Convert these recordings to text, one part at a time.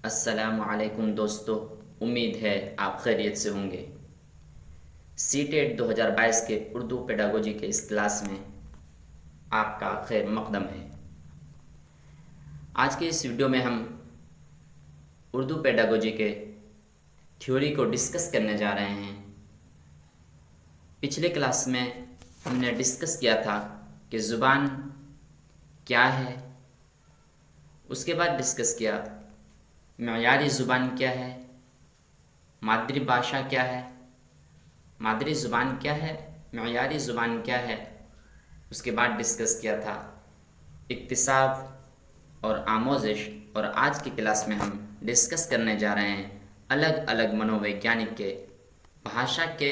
السلام علیکم دوستو، امید ہے آپ خیریت سے ہوں گے۔ سی ٹیٹ 2022 کے اردو پیڈاگوجی کے اس کلاس میں آپ کا خیر مقدم ہے۔ آج کے اس ویڈیو میں ہم اردو پیڈاگوجی کے تھیوری کو ڈسکس کرنے جا رہے ہیں۔ پچھلے کلاس میں ہم نے ڈسکس کیا تھا کہ زبان کیا ہے، اس کے بعد ڈسکس کیا معیاری زبان کیا ہے، مادری بھاشا کیا ہے، مادری زبان کیا ہے، معیاری زبان کیا ہے۔ اس کے بعد ڈسکس کیا تھا اکتساب اور آموزش، اور آج کی کلاس میں ہم ڈسکس کرنے جا رہے ہیں الگ الگ منوویگیانک کے بھاشا کے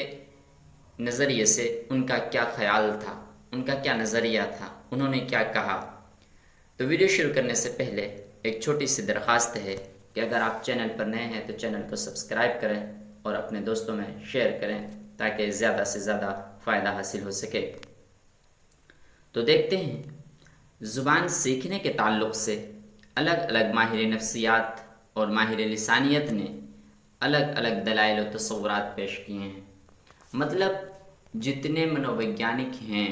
نظریے سے ان کا کیا خیال تھا، ان کا کیا نظریہ تھا، انہوں نے کیا کہا۔ تو ویڈیو شروع کرنے سے پہلے ایک چھوٹی سی درخواست ہے کہ اگر آپ چینل پر نئے ہیں تو چینل کو سبسکرائب کریں اور اپنے دوستوں میں شیئر کریں تاکہ زیادہ سے زیادہ فائدہ حاصل ہو سکے۔ تو دیکھتے ہیں زبان سیکھنے کے تعلق سے الگ الگ ماہر نفسیات اور ماہر لسانیت نے الگ الگ دلائل و تصورات پیش کیے ہیں۔ مطلب جتنے منوویگیانک ہیں،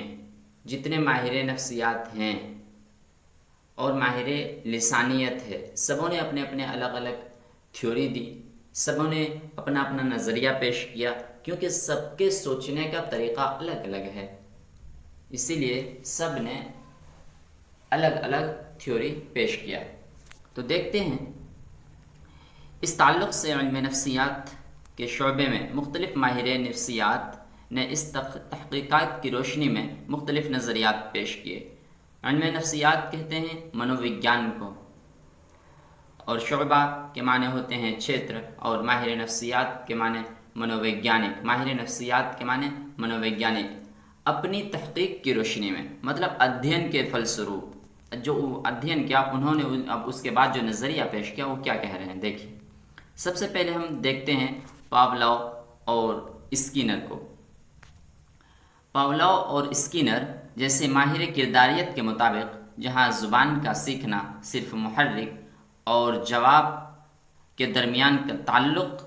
جتنے ماہر نفسیات ہیں اور ماہر لسانیت ہے، سبوں نے اپنے اپنے الگ الگ تھیوری دی، سبوں نے اپنا اپنا نظریہ پیش کیا، کیونکہ سب کے سوچنے کا طریقہ الگ الگ ہے، اسی لیے سب نے الگ الگ تھیوری پیش کیا۔ تو دیکھتے ہیں اس تعلق سے علم نفسیات کے شعبے میں مختلف ماہر نفسیات نے اس تحقیقات کی روشنی میں مختلف نظریات پیش کیے۔ علم نفسیات کہتے ہیں منووگیان کو، اور شعبہ کے معنی ہوتے ہیں چھیتر، اور ماہر نفسیات کے معنی منوویگیانک، ماہر نفسیات کے معنی منوویگیانک اپنی تحقیق کی روشنی میں، مطلب ادھین کے فلسروپ جو ادھین کیا، انہوں نے اب اس کے بعد جو نظریہ پیش کیا وہ کیا کہہ رہے ہیں۔ دیکھیں، سب سے پہلے ہم دیکھتے ہیں پاولو اور اسکینر کو۔ پاولو اور اسکینر جیسے ماہر کرداریت کے مطابق جہاں زبان کا سیکھنا صرف محرک اور جواب کے درمیان کا تعلق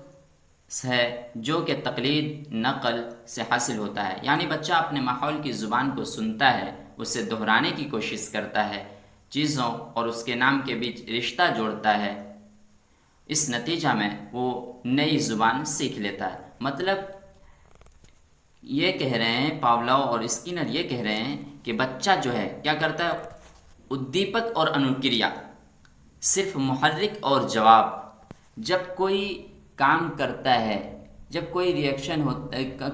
ہے جو کہ تقلید نقل سے حاصل ہوتا ہے، یعنی بچہ اپنے ماحول کی زبان کو سنتا ہے، اسے دہرانے کی کوشش کرتا ہے، چیزوں اور اس کے نام کے بیچ رشتہ جوڑتا ہے، اس نتیجہ میں وہ نئی زبان سیکھ لیتا ہے۔ مطلب یہ کہہ رہے ہیں پاولو اور اسکینر، یہ کہہ رہے ہیں کہ بچہ جو ہے کیا کرتا ہے، ادیپک اور انوکریا، صرف محرک اور جواب، جب کوئی کام کرتا ہے، جب کوئی ریئیکشن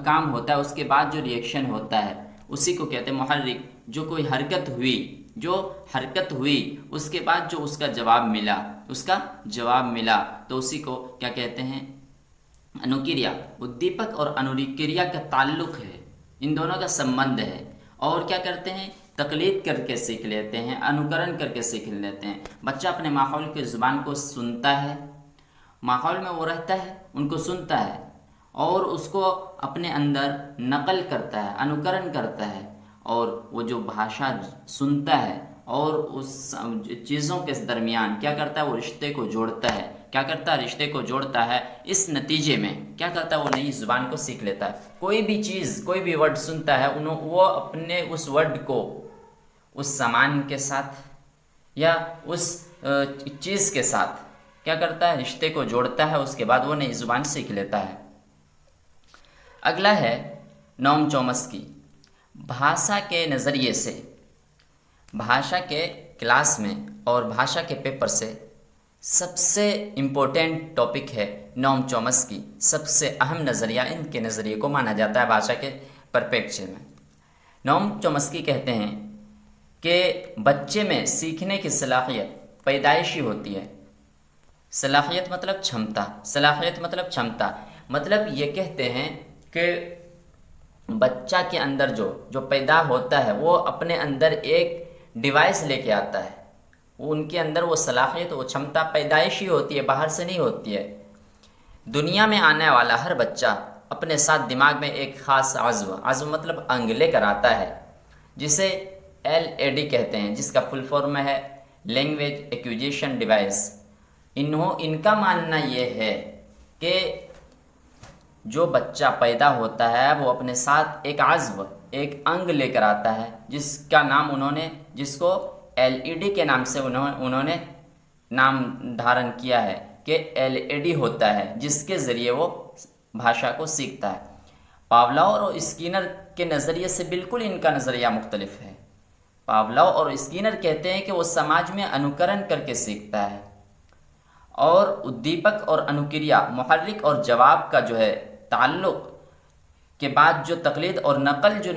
کام ہوتا ہے، اس کے بعد جو ریئیکشن ہوتا ہے اسی کو کہتے ہیں محرک۔ جو کوئی حرکت ہوئی اس کے بعد جو اس کا جواب ملا تو اسی کو کیا کہتے ہیں، انوکریا۔ ادیپک اور انوکریا کا تعلق ہے، ان دونوں کا سمبند ہے، اور کیا کرتے ہیں، تقلید کر کے سیکھ لیتے ہیں، انوکرن کر کے سیکھ لیتے ہیں۔ بچہ اپنے ماحول کی زبان کو سنتا ہے، ماحول میں وہ رہتا ہے، ان کو سنتا ہے اور اس کو اپنے اندر نقل کرتا ہے، انوکرن کرتا ہے، اور وہ جو بھاشا سنتا ہے اور اس چیزوں کے درمیان کیا کرتا ہے، وہ رشتے کو جوڑتا ہے، رشتے کو جوڑتا ہے۔ اس نتیجے میں کیا کرتا ہے، وہ نئی زبان کو سیکھ لیتا ہے۔ کوئی بھی چیز، کوئی بھی ورڈ سنتا ہے، وہ اپنے اس ورڈ کو اس سامان کے ساتھ یا اس چیز کے ساتھ کیا کرتا ہے، رشتے کو جوڑتا ہے، اس کے بعد وہ نئی زبان سیکھ لیتا ہے۔ اگلا ہے نوم چومسکی۔ بھاشا کے نظریے سے، بھاشا کے کلاس میں اور بھاشا کے پیپر سے سب سے امپورٹنٹ ٹاپک ہے نوم چومسکی، سب سے اہم نظریہ ان کے نظریے کو مانا جاتا ہے بھاشا کے پرپیکچر میں۔ نوم چومسکی کہتے ہیں کہ بچے میں سیکھنے کی صلاحیت پیدائشی ہوتی ہے۔ صلاحیت مطلب چھمتا، مطلب یہ کہتے ہیں کہ بچہ کے اندر جو پیدا ہوتا ہے وہ اپنے اندر ایک ڈیوائس لے کے آتا ہے، وہ ان کے اندر وہ صلاحیت، وہ چھمتا پیدائشی ہوتی ہے، باہر سے نہیں ہوتی ہے۔ دنیا میں آنے والا ہر بچہ اپنے ساتھ دماغ میں ایک خاص عضو مطلب انگ لے کر آتا ہے، جسے LAD کہتے ہیں، جس کا فل فارم ہے لینگویج ایکوزیشن ڈیوائس، ان کا ماننا یہ ہے کہ جو بچہ پیدا ہوتا ہے وہ اپنے ساتھ ایک عضو، ایک انگ لے کر آتا ہے، جس کا نام جس کو LED کے نام سے انہوں نے نام دھارن کیا ہے کہ LED ہوتا ہے، جس کے ذریعے وہ بھاشا کو سیکھتا ہے۔ پاولاو اور اسکینر کے نظریے سے بالکل ان کا نظریہ مختلف ہے۔ پاولاو اور اسکینر کہتے ہیں کہ وہ سماج میں انوکرن کر کے سیکھتا ہے، اور ادیپک اور انوکریا، محرک اور جواب کا جو ہے تعلق کے بعد جو تقلید اور نقل جو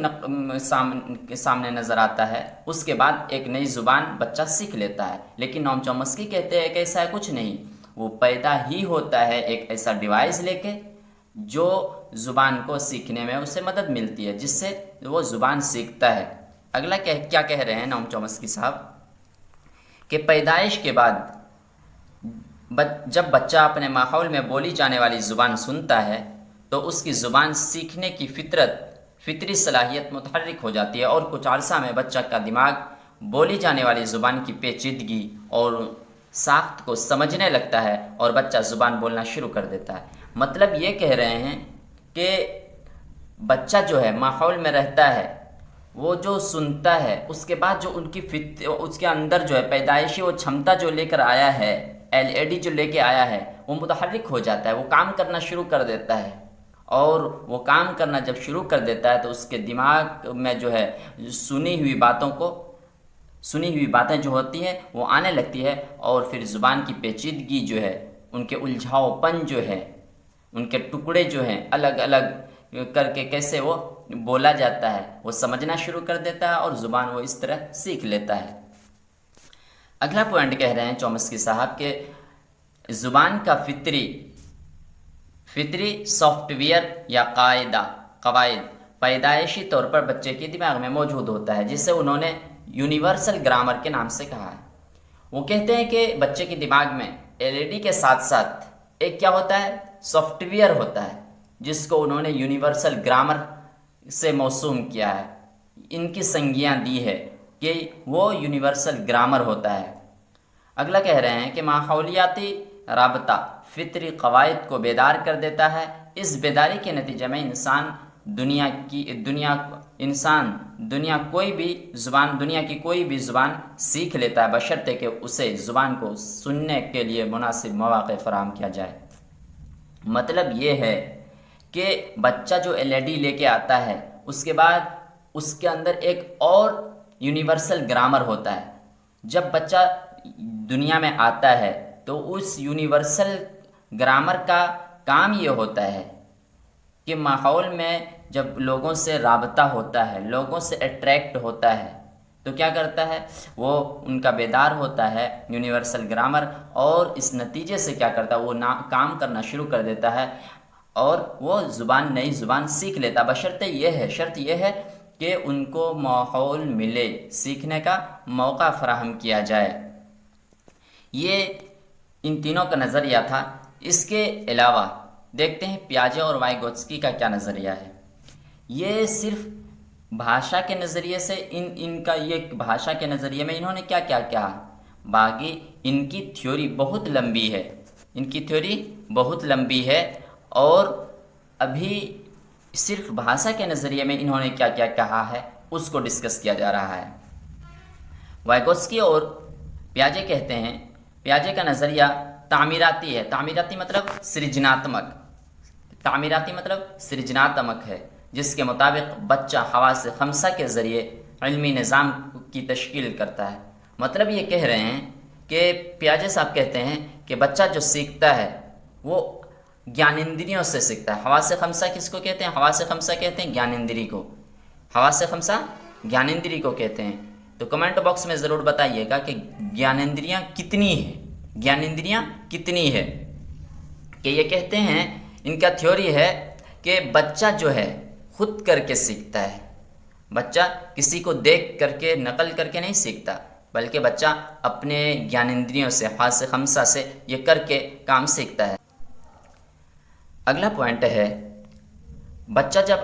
سامنے نظر آتا ہے، اس کے بعد ایک نئی زبان بچہ سیکھ لیتا ہے۔ لیکن نوم چومسکی کہتے ہیں کہ ایسا کچھ نہیں، وہ پیدا ہی ہوتا ہے ایک ایسا ڈیوائس لے کے جو زبان کو سیکھنے میں اسے مدد ملتی ہے، جس سے وہ زبان سیکھتا ہے۔ اگلا کیا کہہ رہے ہیں نوم چومسکی صاحب کہ پیدائش کے بعد جب بچہ اپنے ماحول میں بولی جانے والی زبان سنتا ہے تو اس کی زبان سیکھنے کی فطری صلاحیت متحرک ہو جاتی ہے، اور کچھ عرصہ میں بچہ کا دماغ بولی جانے والی زبان کی پیچیدگی اور ساخت کو سمجھنے لگتا ہے، اور بچہ زبان بولنا شروع کر دیتا ہے۔ مطلب یہ کہہ رہے ہیں کہ بچہ جو ہے ماحول میں رہتا ہے، وہ جو سنتا ہے، اس کے بعد جو اس کے اندر جو ہے پیدائشی وہ چھمتا جو لے کر آیا ہے، LED جو لے کے آیا ہے، وہ متحرک ہو جاتا ہے، وہ کام کرنا شروع کر دیتا ہے، اور وہ کام کرنا جب شروع کر دیتا ہے تو اس کے دماغ میں جو ہے سنی ہوئی باتیں جو ہوتی ہیں وہ آنے لگتی ہے، اور پھر زبان کی پیچیدگی جو ہے، ان کے الجھاؤ پن جو ہے، ان کے ٹکڑے جو ہیں الگ الگ کر کے کیسے وہ بولا جاتا ہے، وہ سمجھنا شروع کر دیتا ہے، اور زبان وہ اس طرح سیکھ لیتا ہے۔ اگلا پوائنٹ کہہ رہے ہیں چومسکی صاحب کہ زبان کا فطری سافٹ ویئر یا قواعد پیدائشی طور پر بچے کے دماغ میں موجود ہوتا ہے، جسے انہوں نے یونیورسل گرامر کے نام سے کہا ہے۔ وہ کہتے ہیں کہ بچے کے دماغ میں LED کے ساتھ ساتھ ایک کیا ہوتا ہے، سافٹ ویئر ہوتا ہے، جس کو انہوں نے یونیورسل گرامر سے موسوم کیا ہے، ان کی سنگیاں دی ہے کہ وہ یونیورسل گرامر ہوتا ہے۔ اگلا کہہ رہے ہیں کہ ماحولیاتی رابطہ فطری قواعد کو بیدار کر دیتا ہے۔ اس بیداری کے نتیجے میں دنیا کی کوئی بھی زبان سیکھ لیتا ہے، بشرطے کہ اسے زبان کو سننے کے لیے مناسب مواقع فراہم کیا جائے۔ مطلب یہ ہے کہ بچہ جو LED لے کے آتا ہے، اس کے بعد اس کے اندر ایک اور یونیورسل گرامر ہوتا ہے۔ جب بچہ دنیا میں آتا ہے تو اس یونیورسل گرامر کا کام یہ ہوتا ہے کہ ماحول میں جب لوگوں سے رابطہ ہوتا ہے، لوگوں سے اٹریکٹ ہوتا ہے، تو کیا کرتا ہے، وہ ان کا بیدار ہوتا ہے یونیورسل گرامر، اور اس نتیجے سے کیا کرتا ہے، وہ کام کرنا شروع کر دیتا ہے، اور وہ نئی زبان سیکھ لیتا، شرط یہ ہے کہ ان کو ماحول ملے، سیکھنے کا موقع فراہم کیا جائے۔ یہ ان تینوں کا نظریہ تھا۔ اس کے علاوہ دیکھتے ہیں پیاجے اور وائگوتسکی کا کیا نظریہ ہے۔ یہ صرف بھاشا کے نظریے سے یہ بھاشا کے نظریے میں انہوں نے کیا کہا، باقی ان کی تھیوری بہت لمبی ہے، اور ابھی صرف بھاشا کے نظریے میں انہوں نے کیا کہا ہے اس کو ڈسکس کیا جا رہا ہے۔ وائگوتسکی اور پیاجے کہتے ہیں، پیاجے کا نظریہ تعمیراتی ہے۔ تعمیراتی مطلب سرجناتمک ہے، جس کے مطابق بچہ حواس خمسہ کے ذریعے علمی نظام کی تشکیل کرتا ہے۔ مطلب یہ کہہ رہے ہیں کہ پیاجے صاحب کہتے ہیں کہ بچہ جو سیکھتا ہے وہ گیانندریوں سے سیکھتا ہے۔ حواس خمسہ کس کو کہتے ہیں؟ حواس خمسہ کہتے ہیں گیانندری کو، حواس خمسہ گیانندری کو کہتے ہیں۔ تو کمنٹ باکس میں ضرور بتائیے گا کہ گیانندریاں کتنی ہے، کہ یہ کہتے ہیں، ان کا تھیوری ہے کہ بچہ جو ہے خود کر کے سیکھتا ہے، بچہ کسی کو دیکھ کر کے نقل کر کے نہیں سیکھتا، بلکہ بچہ اپنے گیانندریوں سے، حواس خمسہ سے یہ کر کے کام سیکھتا ہے۔ اگلا پوائنٹ ہے، بچہ جب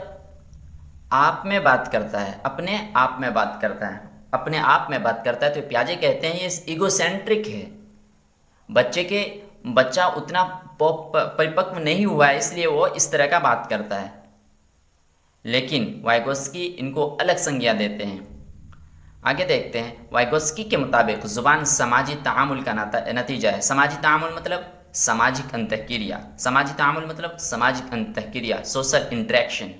آپ میں بات کرتا ہے، اپنے آپ میں بات کرتا ہے تو پیاجے کہتے ہیں یہ ایگو سینٹرک ہے۔ بچے کے بچہ اتنا پریپکو نہیں ہوا ہے، اس لیے وہ اس طرح کا بات کرتا ہے۔ لیکن وائگوسکی ان کو الگ سنجھا دیتے ہیں۔ آگے دیکھتے ہیں، وائگوسکی کے مطابق زبان سماجی تعامل کا نتیجہ ہے۔ سماجی تعامل مطلب سماجک انتہکریا، سماجی تعامل مطلب سماجک انتہکریا، سوشل انٹریکشن۔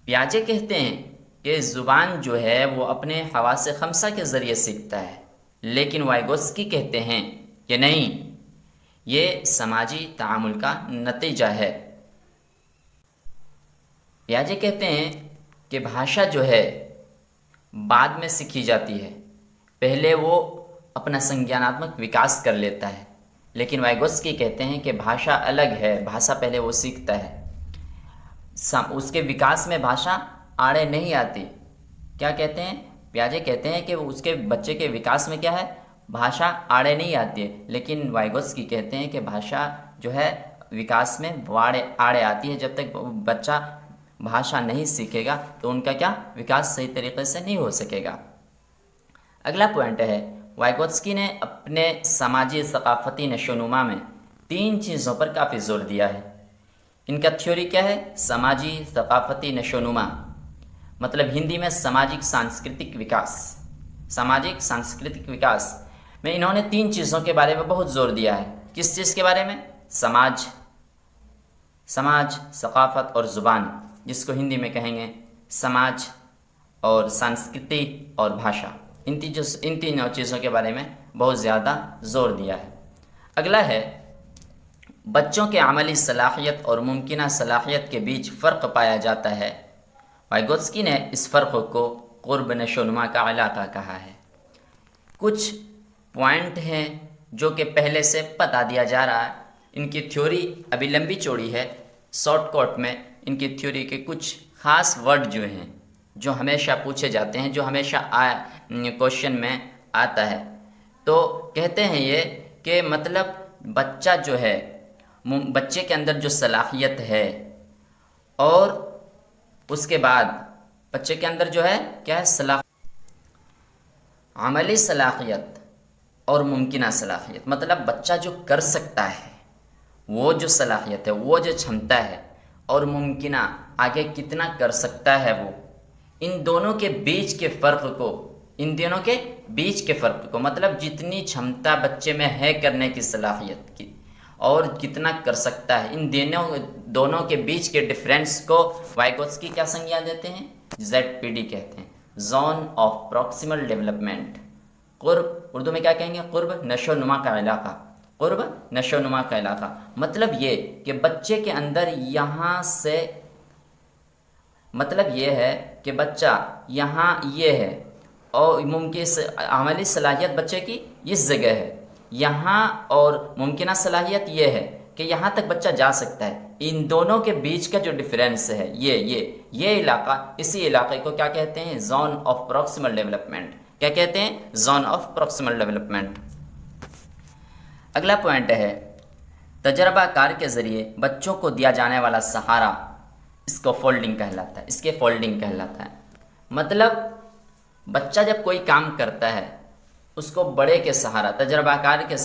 پیاجے کہتے ہیں کہ زبان جو ہے وہ اپنے حواس خمسہ کے ذریعے سیکھتا ہے، لیکن وائگوسکی کہتے ہیں کہ نہیں، یہ سماجی تعامل کا نتیجہ ہے۔ پیاجے کہتے ہیں کہ بھاشا جو ہے بعد میں سیکھی جاتی ہے، پہلے وہ اپنا سنجاناتمک وکاس کر لیتا ہے، لیکن وائگوسکی کہتے ہیں کہ بھاشا الگ ہے، بھاشا پہلے وہ سیکھتا ہے، اس کے وکاس میں بھاشا آڑے نہیں آتی۔ کیا کہتے ہیں؟ پیاجے کہتے ہیں کہ اس کے بچے کے وکاس میں کیا ہے؟ بھاشا آڑے نہیں آتی ہے، لیکن وائگوسکی کہتے ہیں کہ بھاشا جو ہے وکاس میں آڑے آتی ہے۔ جب تک بچہ بھاشا نہیں سیکھے گا تو ان کا کیا وکاس صحیح طریقے سے نہیں ہو سکے گا۔ اگلا پوائنٹ ہے، وائگوسکی نے اپنے سماجی ثقافتی نشوونما میں 3 چیزوں پر کافی زور دیا ہے۔ ان کا تھیوری کیا ہے؟ سماجی ثقافتی نشوونما، مطلب ہندی میں سماجک سانسکرتک وکاس۔ سماجک سانسکرتک وکاس میں انہوں نے 3 چیزوں کے بارے میں بہت زور دیا ہے۔ کس چیز کے بارے میں؟ سماج، ثقافت اور زبان، جس کو ہندی میں کہیں گے سماج اور سانسکرتی اور بھاشا۔ ان تینوں چیزوں کے بارے میں بہت زیادہ زور دیا ہے۔ اگلا ہے، بچوں کے عملی صلاحیت اور ممکنہ صلاحیت کے بیچ فرق پایا جاتا ہے۔ وائگوسکی نے اس فرق کو قرب نشوونما کا علاقہ کہا ہے۔ کچھ پوائنٹ ہیں جو کہ پہلے سے بتا دیا جا رہا ہے۔ ان کی تھیوری ابھی لمبی چوڑی ہے، شارٹ کٹ میں ان کی تھیوری کے کچھ خاص ورڈ جو ہیں جو ہمیشہ پوچھے جاتے ہیں، جو ہمیشہ کوشچن میں آتا ہے۔ تو کہتے ہیں یہ کہ مطلب بچہ جو ہے، بچے کے اندر جو صلاحیت ہے، اور اس کے بعد بچے کے اندر جو ہے کیا ہے؟ عملی صلاحیت اور ممکنہ صلاحیت، مطلب بچہ جو کر سکتا ہے، وہ جو صلاحیت ہے، وہ جو چھمتا ہے، اور ممکنہ آگے کتنا کر سکتا ہے وہ، ان دونوں کے بیچ کے فرق کو مطلب جتنی چھمتا بچے میں ہے کرنے کی صلاحیت کی اور کتنا کر سکتا ہے، ان دونوں کے بیچ کے ڈفرینس کو وائگوسکی کیا سنجھا دیتے ہیں؟ ZPD کہتے ہیں، زون آف پروکسیمل ڈیولپمنٹ۔ قرب، اردو میں کیا کہیں گے؟ قرب نشوونما کا علاقہ۔ قرب نشوونما کا علاقہ مطلب یہ کہ بچے کے اندر یہاں سے، مطلب یہ ہے کہ بچہ یہاں یہ ہے، اور ممکن عملی صلاحیت بچے کی اس جگہ ہے یہاں، اور ممکنہ صلاحیت یہ ہے کہ یہاں تک بچہ جا سکتا ہے۔ ان دونوں کے بیچ کا جو ڈفرینس ہے، یہ علاقہ، اسی علاقے کو کیا کہتے ہیں؟ Zone of proximal development. کیا کہتے ہیں؟ Zone of proximal development. اگلا پوائنٹ ہے، تجربہ کار کے ذریعے بچوں کو دیا جانے والا سہارا، اس کو فولڈنگ کہلاتا ہے، اس کے فولڈنگ کہلاتا ہے۔ مطلب بچہ جب کوئی کام کرتا ہے، اس کو بڑے کے سہارا، تجربہ کار کے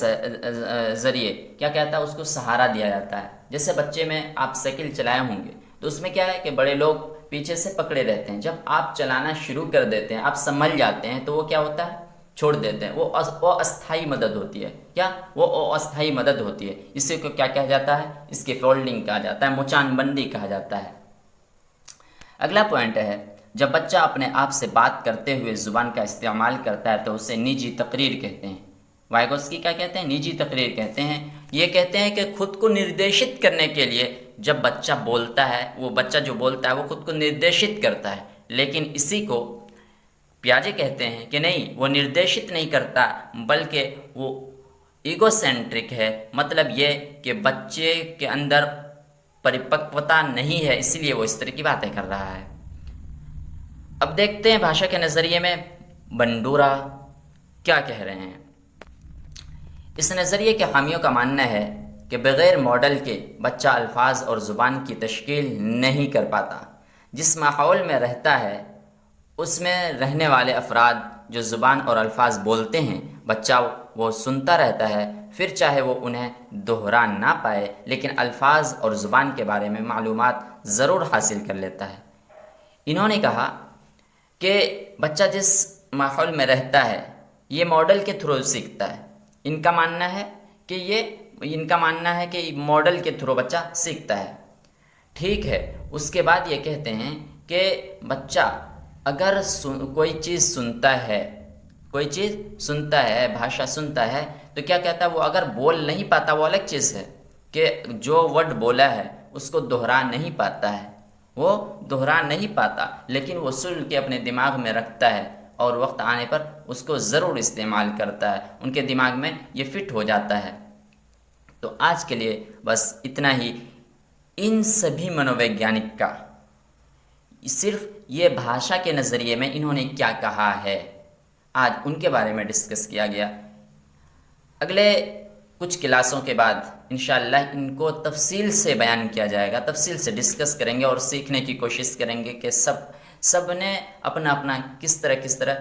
ذریعے کیا کہتا ہے؟ اس کو سہارا دیا جاتا ہے۔ جیسے بچے میں آپ سائیکل چلائے ہوں گے تو اس میں کیا ہے کہ بڑے لوگ پیچھے سے پکڑے رہتے ہیں، جب آپ چلانا شروع کر دیتے ہیں، آپ سنبھل جاتے ہیں، تو وہ کیا ہوتا ہے؟ چھوڑ دیتے ہیں۔ وہ استھائی مدد ہوتی ہے۔ کیا؟ وہ استھائی مدد ہوتی ہے۔ اسی کو کیا کہا جاتا ہے؟ اس کی فولڈنگ کہا جاتا ہے، مچان بندی کہا جاتا ہے۔ اگلا پوائنٹ ہے، جب بچہ اپنے آپ سے بات کرتے ہوئے زبان کا استعمال کرتا ہے تو اسے نجی تقریر کہتے ہیں۔ وائگوسکی کیا کہتے ہیں؟ نجی تقریر کہتے ہیں۔ یہ کہتے ہیں کہ خود کو نردیشت کرنے کے لیے جب بچہ بولتا ہے، وہ بچہ جو بولتا ہے وہ خود کو نردیشت کرتا ہے، لیکن اسی کو پیاجے کہتے ہیں کہ نہیں، وہ نردیشت نہیں کرتا بلکہ وہ ایگو سینٹرک ہے۔ مطلب یہ کہ بچے کے اندر پریپکوتا نہیں ہے، اسی لیے وہ اس طرح کی باتیں کر رہا ہے۔ اب دیکھتے ہیں بھاشا کے نظریے میں بنڈورا کیا کہہ رہے ہیں۔ اس نظریے کے حامیوں کا ماننا ہے کہ بغیر ماڈل کے بچہ الفاظ اور زبان کی تشکیل نہیں کر پاتا۔ جس ماحول میں رہتا ہے اس میں رہنے والے افراد جو زبان اور الفاظ بولتے ہیں، بچہ وہ سنتا رہتا ہے، پھر چاہے وہ انہیں دہرا نہ پائے لیکن الفاظ اور زبان کے بارے میں معلومات ضرور حاصل کر لیتا ہے۔ انہوں نے کہا کہ بچہ جس ماحول میں رہتا ہے یہ ماڈل کے تھرو سیکھتا ہے۔ ان کا ماننا ہے کہ ماڈل کے تھرو بچہ سیکھتا ہے۔ ٹھیک ہے، اس کے بعد یہ کہتے ہیں کہ بچہ اگر کوئی چیز سنتا ہے، بھاشا سنتا ہے، تو کیا کہتا ہے، وہ اگر بول نہیں پاتا وہ الگ چیز ہے، کہ جو ورڈ بولا ہے اس کو دہرا نہیں پاتا، لیکن وہ سن کے اپنے دماغ میں رکھتا ہے اور وقت آنے پر اس کو ضرور استعمال کرتا ہے، ان کے دماغ میں یہ فٹ ہو جاتا ہے۔ تو آج کے لیے بس اتنا ہی۔ ان سبھی منوویگیانک کا صرف یہ بھاشا کے نظریے میں انہوں نے کیا کہا ہے، آج ان کے بارے میں ڈسکس کیا گیا۔ اگلے کچھ کلاسوں کے بعد انشاءاللہ ان کو تفصیل سے بیان کیا جائے گا، تفصیل سے ڈسکس کریں گے اور سیکھنے کی کوشش کریں گے کہ سب نے اپنا کس طرح